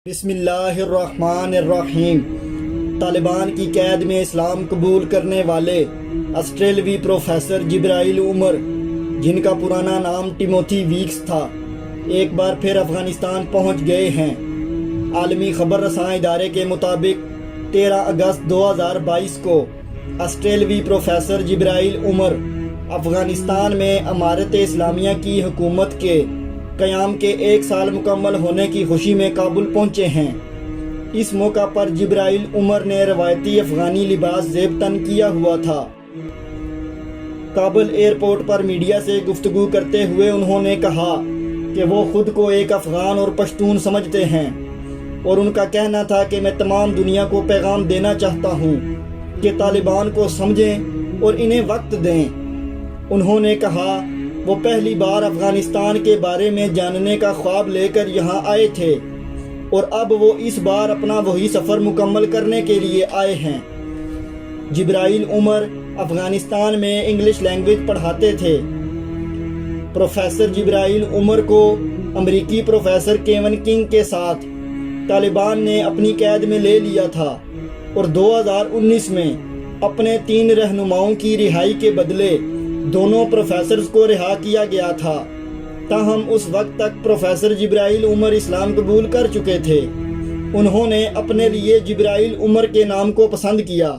بسم اللہ الرحمن الرحیم۔ طالبان کی قید میں اسلام قبول کرنے والے آسٹریلوی پروفیسر جبرائیل عمر، جن کا پرانا نام ٹیموتھی ویکس تھا، ایک بار پھر افغانستان پہنچ گئے ہیں۔ عالمی خبر رساں ادارے کے مطابق 13 اگست 2022 کو آسٹریلوی پروفیسر جبرائیل عمر افغانستان میں امارت اسلامیہ کی حکومت کے قیام کے 1 سال مکمل ہونے کی خوشی میں کابل پہنچے ہیں۔ اس موقع پر جبرائیل عمر نے روایتی افغانی لباس زیب تن کیا ہوا تھا۔ کابل ایئرپورٹ پر میڈیا سے گفتگو کرتے ہوئے انہوں نے کہا کہ وہ خود کو ایک افغان اور پشتون سمجھتے ہیں، اور ان کا کہنا تھا کہ میں تمام دنیا کو پیغام دینا چاہتا ہوں کہ طالبان کو سمجھیں اور انہیں وقت دیں۔ انہوں نے کہا وہ پہلی بار افغانستان کے بارے میں جاننے کا خواب لے کر یہاں آئے تھے، اور اب وہ اس بار اپنا وہی سفر مکمل کرنے کے لیے آئے ہیں۔ جبرائیل عمر افغانستان میں انگلش لینگویج پڑھاتے تھے۔ پروفیسر جبرائیل عمر کو امریکی پروفیسر کیون کنگ کے ساتھ طالبان نے اپنی قید میں لے لیا تھا، اور 2019 میں اپنے 3 رہنماؤں کی رہائی کے بدلے دونوں پروفیسرز کو رہا کیا گیا تھا۔ تاہم اس وقت تک پروفیسر جبرائیل عمر اسلام قبول کر چکے تھے۔ انہوں نے اپنے لیے جبرائیل عمر کے نام کو پسند کیا۔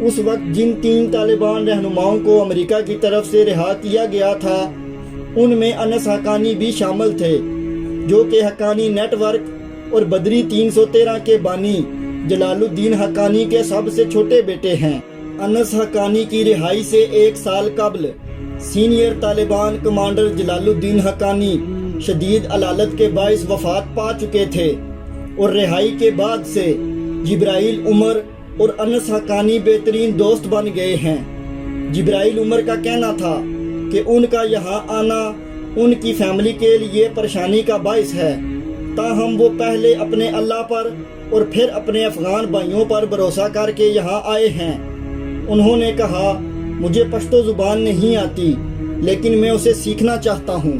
اس وقت جن 3 طالبان رہنماؤں کو امریکہ کی طرف سے رہا کیا گیا تھا، ان میں انس حقانی بھی شامل تھے، جو کہ حقانی نیٹ ورک اور بدری 313 کے بانی جلال الدین حقانی کے سب سے چھوٹے بیٹے ہیں۔ انس حقانی کی رہائی سے 1 سال قبل سینئر طالبان کمانڈر جلال الدین حقانی شدید علالت کے باعث وفات پا چکے تھے، اور رہائی کے بعد سے جبرائیل عمر اور انس حقانی بہترین دوست بن گئے ہیں۔ جبرائیل عمر کا کہنا تھا کہ ان کا یہاں آنا ان کی فیملی کے لیے پریشانی کا باعث ہے، تاہم وہ پہلے اپنے اللہ پر اور پھر اپنے افغان بھائیوں پر بھروسہ کر کے یہاں آئے ہیں۔ انہوں نے کہا، مجھے پشتو زبان نہیں آتی، لیکن میں اسے سیکھنا چاہتا ہوں۔